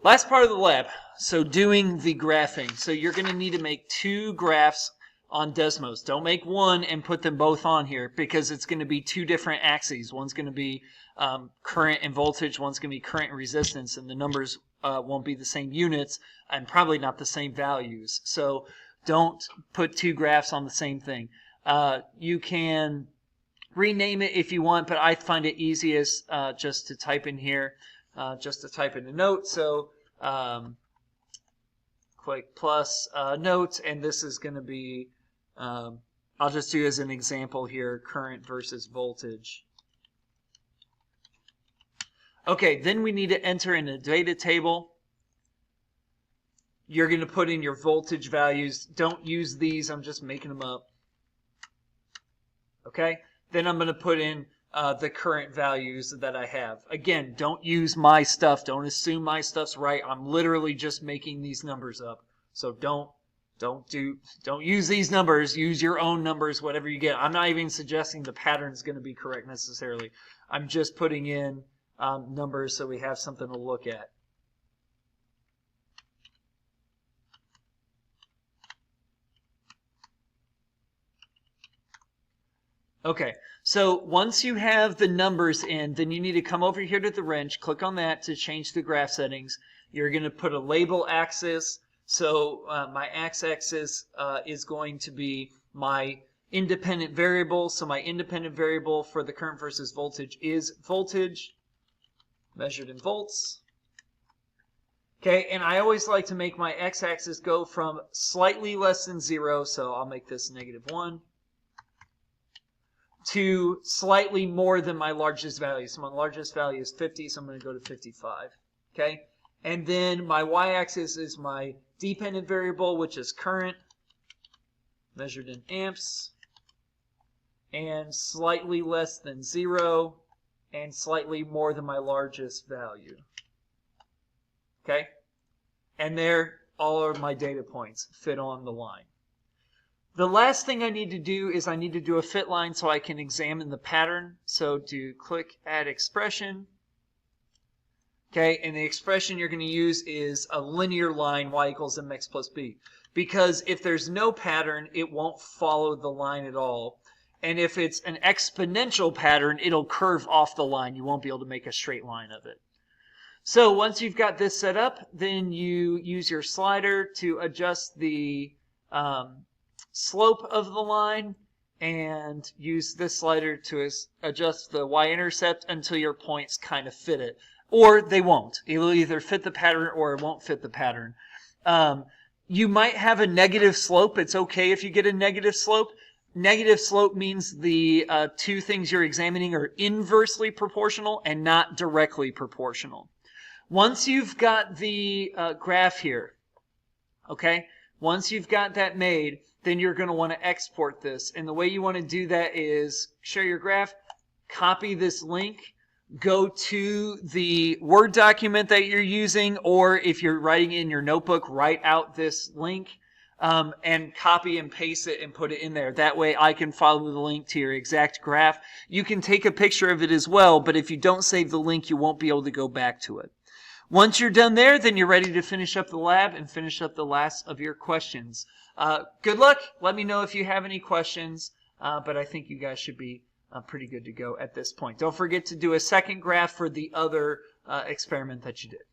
Last part of the lab, so doing the graphing. So you're going to need to make 2 graphs on Desmos. Don't make one and put them both on here because it's going to be 2 different axes. One's going to be current and voltage, one's going to be current and resistance, and the numbers won't be the same units and probably not the same values. So don't put 2 graphs on the same thing. You can rename it if you want, but I find it easiest just to type in here. Just to type in a note, so click plus note, and this is going to be, I'll just do as an example here, current versus voltage. Okay, then we need to enter in a data table. You're going to put in your voltage values. Don't use these, I'm just making them up. Okay, then I'm going to put in the current values that I have. Again, don't use my stuff. Don't assume my stuff's right. I'm literally just making these numbers up. So don't use these numbers. Use your own numbers, whatever you get. I'm not even suggesting the pattern is going to be correct necessarily. I'm just putting in numbers so we have something to look at. Okay, so once you have the numbers in, then you need to come over here to the wrench, click on that to change the graph settings. You're going to put a label axis. So my x-axis is going to be my independent variable. So my independent variable for the current versus voltage is voltage, measured in volts. Okay, and I always like to make my x-axis go from slightly less than 0, so I'll make this -1, to slightly more than my largest value. So my largest value is 50, so I'm going to go to 55. Okay? And then my y-axis is my dependent variable, which is current, measured in amps, and slightly less than 0, and slightly more than my largest value. Okay? And there, all of my data points fit on the line. The last thing I need to do is I need to do a fit line so I can examine the pattern. So do click add expression. Okay, and the expression you're going to use is a linear line, y equals mx plus b. Because if there's no pattern, it won't follow the line at all. And if it's an exponential pattern, it'll curve off the line. You won't be able to make a straight line of it. So once you've got this set up, then you use your slider to adjust the slope of the line, and use this slider to adjust the y-intercept until your points kind of fit it. Or they won't. It will either fit the pattern or it won't fit the pattern. You might have a negative slope. It's okay if you get a negative slope. Negative slope means the 2 things you're examining are inversely proportional and not directly proportional. Once you've got the graph here, okay, once you've got that made, then you're going to want to export this. And the way you want to do that is share your graph, copy this link, go to the Word document that you're using, or if you're writing in your notebook, write out this link and copy and paste it and put it in there. That way I can follow the link to your exact graph. You can take a picture of it as well, but if you don't save the link, you won't be able to go back to it. Once you're done there, then you're ready to finish up the lab and finish up the last of your questions. Good luck. Let me know if you have any questions, but I think you guys should be pretty good to go at this point. Don't forget to do a second graph for the other experiment that you did.